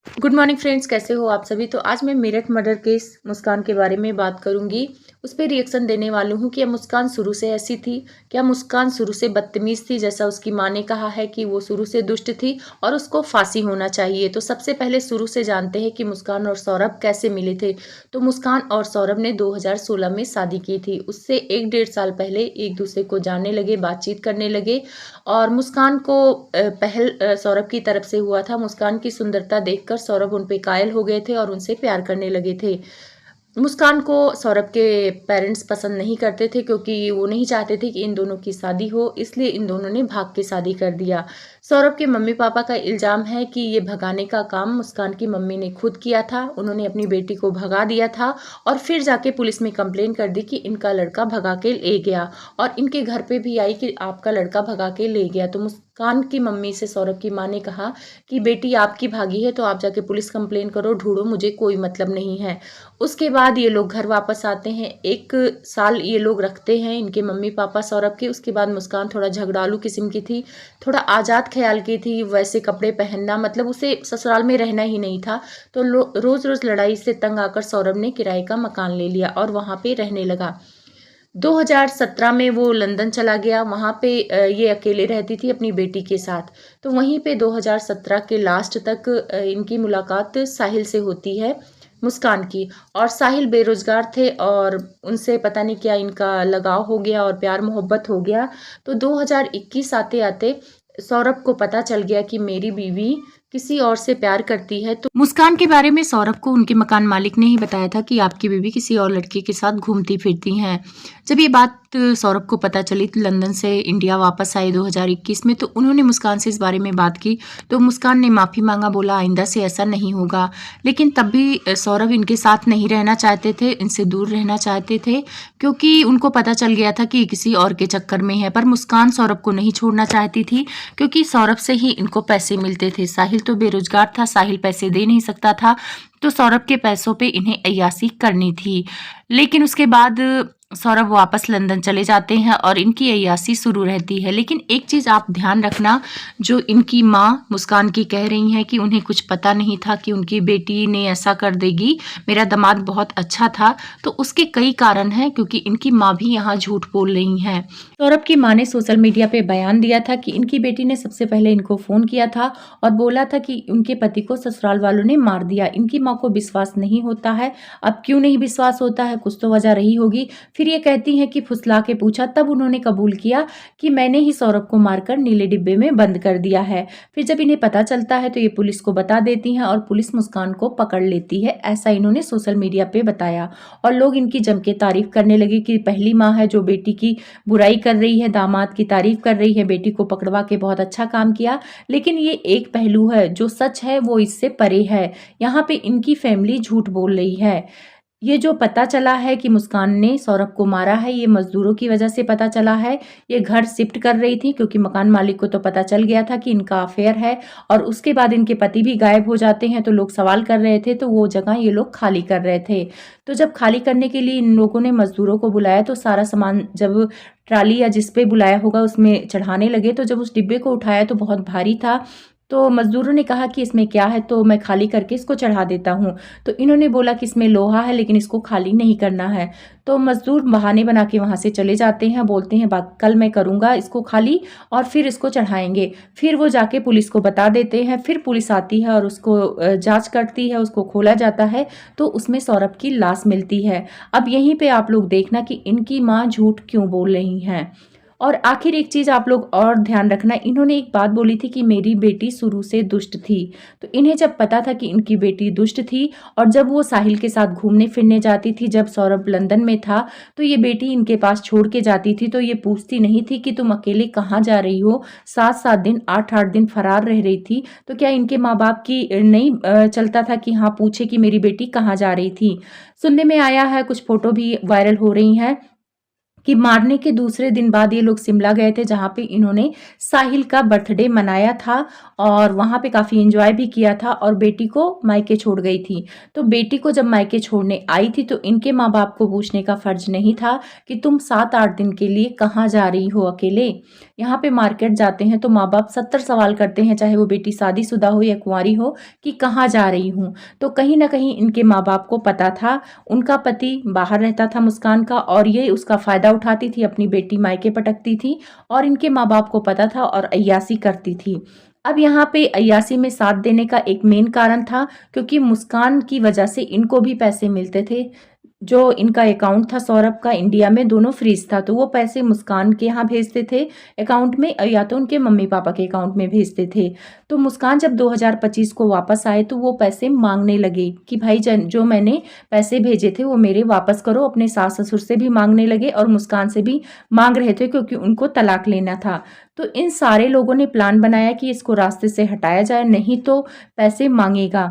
Good morning friends, कैसे हो आप सभी। तो आज मैं मेरठ मर्डर केस मुस्कान के बारे में बात करूंगी। उस पर रिएक्शन देने वाली हूँ कि क्या मुस्कान शुरू से ऐसी थी, क्या मुस्कान शुरू से बदतमीज थी जैसा उसकी माँ ने कहा है कि वो शुरू से दुष्ट थी और उसको फांसी होना चाहिए। तो सबसे पहले शुरू से जानते हैं कि मुस्कान और सौरभ कैसे मिले थे। तो मुस्कान और सौरभ ने 2016 में शादी की थी। उससे 1-1.5 साल पहले एक दूसरे को जानने लगे, बातचीत करने लगे और मुस्कान को पहल सौरभ की तरफ से हुआ था। मुस्कान की सुंदरता देखकर सौरभ उन पे कायल हो गए थे और उनसे प्यार करने लगे थे। मुस्कान को सौरभ के पेरेंट्स पसंद नहीं करते थे क्योंकि वो नहीं चाहते थे कि इन दोनों की शादी हो, इसलिए इन दोनों ने भाग के शादी कर दिया। सौरभ के मम्मी पापा का इल्जाम है कि ये भगाने का काम मुस्कान की मम्मी ने खुद किया था। उन्होंने अपनी बेटी को भगा दिया था और फिर जाके पुलिस में कंप्लेन कर दी कि इनका लड़का भगा के ले गया और इनके घर पे भी आई कि आपका लड़का भगा के ले गया। तो मुस्कान की मम्मी से सौरभ की माँ ने कहा कि बेटी आपकी भागी है तो आप जाके पुलिस कंप्लेन करो, ढूंढो, मुझे कोई मतलब नहीं है। उसके बाद ये लोग घर वापस आते हैं। 1 साल ये लोग रखते हैं, इनके मम्मी पापा सौरभ के। उसके बाद मुस्कान थोड़ा झगड़ालू किस्म की थी, थोड़ा आज़ाद ख्याल की थी, वैसे कपड़े पहनना, मतलब उसे ससुराल में रहना ही नहीं था। तो रोज़ रोज़ लड़ाई से तंग आकर सौरभ ने किराए का मकान ले लिया और वहाँ पे रहने लगा। 2017 में वो लंदन चला गया। वहाँ पे ये अकेले रहती थी अपनी बेटी के साथ। तो वहीं पे 2017 के लास्ट तक इनकी मुलाकात साहिल से होती है, मुस्कान की। और साहिल बेरोजगार थे और उनसे पता नहीं क्या इनका लगाव हो गया और प्यार मोहब्बत हो गया। तो 2021 आते आते सौरभ को पता चल गया कि मेरी बीवी किसी और से प्यार करती है। तो मुस्कान के बारे में सौरभ को उनके मकान मालिक ने ही बताया था कि आपकी बीवी किसी और लड़के के साथ घूमती फिरती हैं। जब ये बात सौरभ को पता चली तो लंदन से इंडिया वापस आए 2021 में, तो उन्होंने मुस्कान से इस बारे में बात की। तो मुस्कान ने माफ़ी मांगा, बोला आइंदा से ऐसा नहीं होगा। लेकिन तब भी सौरभ इनके साथ नहीं रहना चाहते थे, इनसे दूर रहना चाहते थे क्योंकि उनको पता चल गया था कि किसी और के चक्कर में है। पर मुस्कान सौरभ को नहीं छोड़ना चाहती थी क्योंकि सौरभ से ही इनको पैसे मिलते थे। साहिल तो बेरोजगार था, साहिल पैसे दे नहीं सकता था, तो सौरभ के पैसों पे इन्हें अय्यासी करनी थी। लेकिन उसके बाद सौरभ वापस लंदन चले जाते हैं और इनकी अय्यासी शुरू रहती है। लेकिन एक चीज़ आप ध्यान रखना, जो इनकी माँ मुस्कान की कह रही हैं कि उन्हें कुछ पता नहीं था कि उनकी बेटी ने ऐसा कर देगी, मेरा दामाद बहुत अच्छा था, तो उसके कई कारण हैं क्योंकि इनकी माँ भी यहाँ झूठ बोल रही हैं। सौरभ की माँ ने सोशल मीडिया पे बयान दिया था कि इनकी बेटी ने सबसे पहले इनको फ़ोन किया था और बोला था कि उनके पति को ससुराल वालों ने मार दिया। इनकी माँ को विश्वास नहीं होता है। अब क्यों नहीं विश्वास होता है, कुछ तो वजह रही होगी। फिर ये कहती हैं कि फुसला के पूछा, तब उन्होंने कबूल किया कि मैंने ही सौरभ को मारकर नीले डिब्बे में बंद कर दिया है। फिर जब इन्हें पता चलता है तो ये पुलिस को बता देती हैं और पुलिस मुस्कान को पकड़ लेती है, ऐसा इन्होंने सोशल मीडिया पे बताया। और लोग इनकी जम के तारीफ करने लगे कि पहली माँ है जो बेटी की बुराई कर रही है, दामाद की तारीफ कर रही है, बेटी को पकड़वा के बहुत अच्छा काम किया। लेकिन ये एक पहलू है, जो सच है वो इससे परे है। यहाँ पे इनकी फैमिली झूठ बोल रही है। ये जो पता चला है कि मुस्कान ने सौरभ को मारा है, ये मजदूरों की वजह से पता चला है। ये घर शिफ्ट कर रही थी क्योंकि मकान मालिक को तो पता चल गया था कि इनका अफेयर है और उसके बाद इनके पति भी गायब हो जाते हैं। तो लोग सवाल कर रहे थे, तो वो जगह ये लोग खाली कर रहे थे। तो जब खाली करने के लिए इन लोगों ने मजदूरों को बुलाया तो सारा सामान जब ट्राली या जिस पे बुलाया होगा उसमें चढ़ाने लगे, तो जब उस डिब्बे को उठाया तो बहुत भारी था। तो मजदूरों ने कहा कि इसमें क्या है, तो मैं खाली करके इसको चढ़ा देता हूँ। तो इन्होंने बोला कि इसमें लोहा है लेकिन इसको खाली नहीं करना है। तो मजदूर बहाने बना के वहाँ से चले जाते हैं, बोलते हैं कल मैं करूँगा इसको खाली और फिर इसको चढ़ाएंगे। फिर वो जाके पुलिस को बता देते हैं। फिर पुलिस आती है और उसको जांच करती है, उसको खोला जाता है तो उसमें सौरभ की लाश मिलती है। अब यहीं पे आप लोग देखना कि इनकी माँ झूठ क्यों बोल रही हैं। और आखिर एक चीज़ आप लोग और ध्यान रखना, इन्होंने एक बात बोली थी कि मेरी बेटी शुरू से दुष्ट थी। तो इन्हें जब पता था कि इनकी बेटी दुष्ट थी और जब वो साहिल के साथ घूमने फिरने जाती थी, जब सौरभ लंदन में था, तो ये बेटी इनके पास छोड़ के जाती थी, तो ये पूछती नहीं थी कि तुम अकेले कहाँ जा रही हो। 7-7 दिन 8-8 दिन फरार रह रही थी, तो क्या इनके माँ बाप की नहीं चलता था कि हाँ पूछे कि मेरी बेटी कहाँ जा रही थी। सुनने में आया है, कुछ फोटो भी वायरल हो रही हैं कि मारने के दूसरे दिन बाद ये लोग शिमला गए थे, जहाँ पे इन्होंने साहिल का बर्थडे मनाया था और वहाँ पे काफ़ी एंजॉय भी किया था और बेटी को मायके छोड़ गई थी। तो बेटी को जब मायके छोड़ने आई थी तो इनके माँ बाप को पूछने का फर्ज नहीं था कि तुम 7-8 दिन के लिए कहाँ जा रही हो अकेले। यहाँ पे मार्केट जाते हैं तो माँ बाप 70 सवाल करते हैं, चाहे वो बेटी शादीशुदा हो या कुंवारी हो, कि कहाँ जा रही हूँ। तो कहीं ना कहीं इनके माँ बाप को पता था। उनका पति बाहर रहता था मुस्कान का, और ये उसका फायदा उठाती थी, अपनी बेटी मायके पटकती थी और इनके माँ बाप को पता था और अय्यासी करती थी। अब यहाँ पे अय्यासी में साथ देने का एक मेन कारण था, क्योंकि मुस्कान की वजह से इनको भी पैसे मिलते थे। जो इनका अकाउंट था सौरभ का इंडिया में, दोनों फ्रीज था, तो वो पैसे मुस्कान के यहाँ भेजते थे अकाउंट में, या तो उनके मम्मी पापा के अकाउंट में भेजते थे। तो मुस्कान जब 2025 को वापस आए तो वो पैसे मांगने लगे कि भाई जो मैंने पैसे भेजे थे वो मेरे वापस करो। अपने सास ससुर से भी मांगने लगे और मुस्कान से भी मांग रहे थे, क्योंकि उनको तलाक लेना था। तो इन सारे लोगों ने प्लान बनाया कि इसको रास्ते से हटाया जाए, नहीं तो पैसे मांगेगा,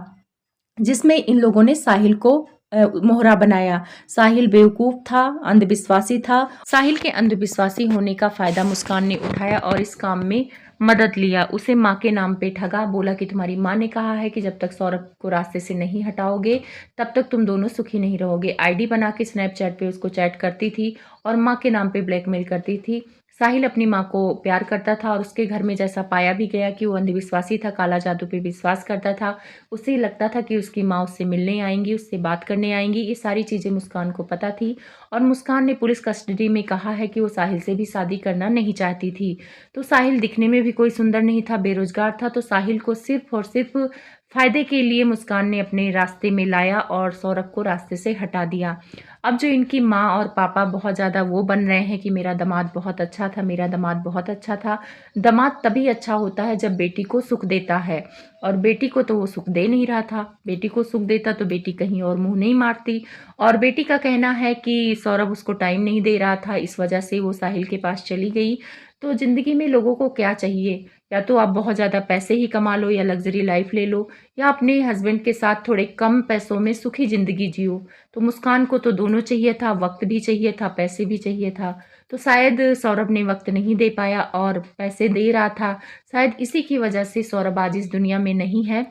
जिसमें इन लोगों ने साहिल को मोहरा बनाया। साहिल बेवकूफ था, अंधविश्वासी था। साहिल के अंधविश्वासी होने का फायदा मुस्कान ने उठाया और इस काम में मदद लिया। उसे माँ के नाम पे ठगा, बोला कि तुम्हारी माँ ने कहा है कि जब तक सौरभ को रास्ते से नहीं हटाओगे तब तक तुम दोनों सुखी नहीं रहोगे। आईडी बना के स्नैपचैट पे उसको चैट करती थी और माँ के नाम पे ब्लैकमेल करती थी। साहिल अपनी माँ को प्यार करता था और उसके घर में जैसा पाया भी गया कि वो अंधविश्वासी था, काला जादू पे विश्वास करता था। उसे लगता था कि उसकी माँ उससे मिलने आएंगी, उससे बात करने आएंगी। ये सारी चीज़ें मुस्कान को पता थी और मुस्कान ने पुलिस कस्टडी में कहा है कि वो साहिल से भी शादी करना नहीं चाहती थी। तो साहिल दिखने में भी कोई सुंदर नहीं था, बेरोजगार था, तो साहिल को सिर्फ और सिर्फ फायदे के लिए मुस्कान ने अपने रास्ते में लाया और सौरभ को रास्ते से हटा दिया। अब जो इनकी माँ और पापा बहुत ज़्यादा वो बन रहे हैं कि मेरा दामाद बहुत अच्छा था, मेरा दामाद बहुत अच्छा था। दामाद तभी अच्छा होता है जब बेटी को सुख देता है, और बेटी को तो वो सुख दे नहीं रहा था। बेटी को सुख देता तो बेटी कहीं और मुंह नहीं मारती। और बेटी का कहना है कि सौरभ उसको टाइम नहीं दे रहा था, इस वजह से वो साहिल के पास चली गई। तो ज़िंदगी में लोगों को क्या चाहिए? या तो आप बहुत ज़्यादा पैसे ही कमा लो या लग्जरी लाइफ ले लो, या अपने हस्बैंड के साथ थोड़े कम पैसों में सुखी ज़िंदगी जियो। तो मुस्कान को तो दोनों चाहिए था, वक्त भी चाहिए था, पैसे भी चाहिए था। तो शायद सौरभ ने वक्त नहीं दे पाया और पैसे दे रहा था। शायद इसी की वजह से सौरभ आज इस दुनिया में नहीं है।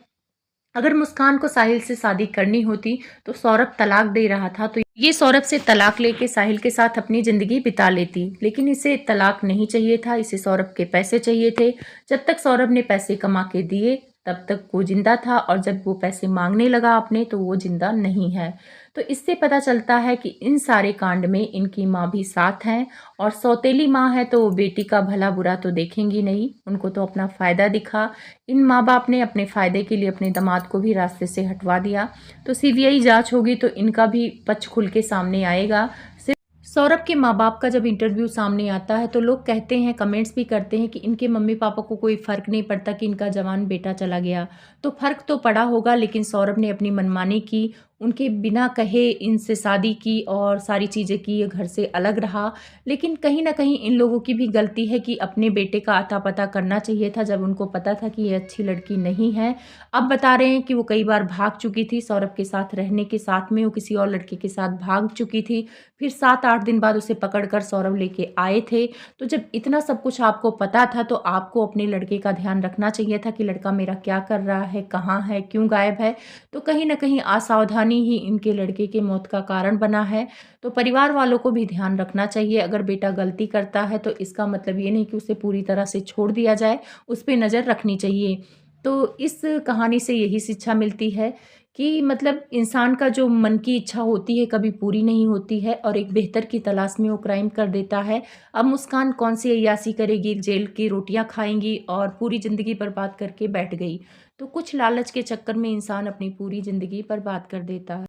अगर मुस्कान को साहिल से शादी करनी होती तो सौरभ तलाक दे रहा था, तो ये सौरभ से तलाक लेके साहिल के साथ अपनी जिंदगी बिता लेती। लेकिन इसे तलाक नहीं चाहिए था, इसे सौरभ के पैसे चाहिए थे। जब तक सौरभ ने पैसे कमा के दिए तब तक वो जिंदा था, और जब वो पैसे मांगने लगा अपने तो वो जिंदा नहीं है। तो इससे पता चलता है कि इन सारे कांड में इनकी माँ भी साथ हैं, और सौतेली माँ है तो वो बेटी का भला बुरा तो देखेंगी नहीं, उनको तो अपना फ़ायदा दिखा। इन माँ बाप ने अपने फ़ायदे के लिए अपने दामाद को भी रास्ते से हटवा दिया। तो सीबीआई जांच होगी तो इनका भी पक्ष खुल के सामने आएगा। सौरभ के माँ बाप का जब इंटरव्यू सामने आता है तो लोग कहते हैं, कमेंट्स भी करते हैं कि इनके मम्मी पापा को कोई फ़र्क नहीं पड़ता कि इनका जवान बेटा चला गया। तो फ़र्क तो पड़ा होगा, लेकिन सौरभ ने अपनी मनमानी की, उनके बिना कहे इनसे शादी की और सारी चीज़ें की, ये घर से अलग रहा। लेकिन कहीं ना कहीं इन लोगों की भी गलती है कि अपने बेटे का अता पता करना चाहिए था जब उनको पता था कि ये अच्छी लड़की नहीं है। अब बता रहे हैं कि वो कई बार भाग चुकी थी, सौरभ के साथ रहने के साथ में वो किसी और लड़के के साथ भाग चुकी थी। फिर 7-8 दिन बाद उसे पकड़कर सौरभ लेके आए थे। तो जब इतना सब कुछ आपको पता था तो आपको अपने लड़के का ध्यान रखना चाहिए था कि लड़का मेरा क्या कर रहा है, कहाँ है, क्यों गायब है। तो कहीं ना कहीं असावधानी ही इनके लड़के के मौत का कारण बना है। तो परिवार वालों को भी ध्यान रखना चाहिए। अगर बेटा गलती करता है तो इसका मतलब ये नहीं कि उसे पूरी तरह से छोड़ दिया जाए, उस पर नज़र रखनी चाहिए। तो इस कहानी से यही शिक्षा मिलती है कि मतलब इंसान का जो मन की इच्छा होती है कभी पूरी नहीं होती है, और एक बेहतर की तलाश में वो क्राइम कर देता है। अब मुस्कान कौन सी अय्यासी करेगी, जेल की रोटियां खाएंगी और पूरी ज़िंदगी बर्बाद करके बैठ गई। तो कुछ लालच के चक्कर में इंसान अपनी पूरी ज़िंदगी बर्बाद कर देता है।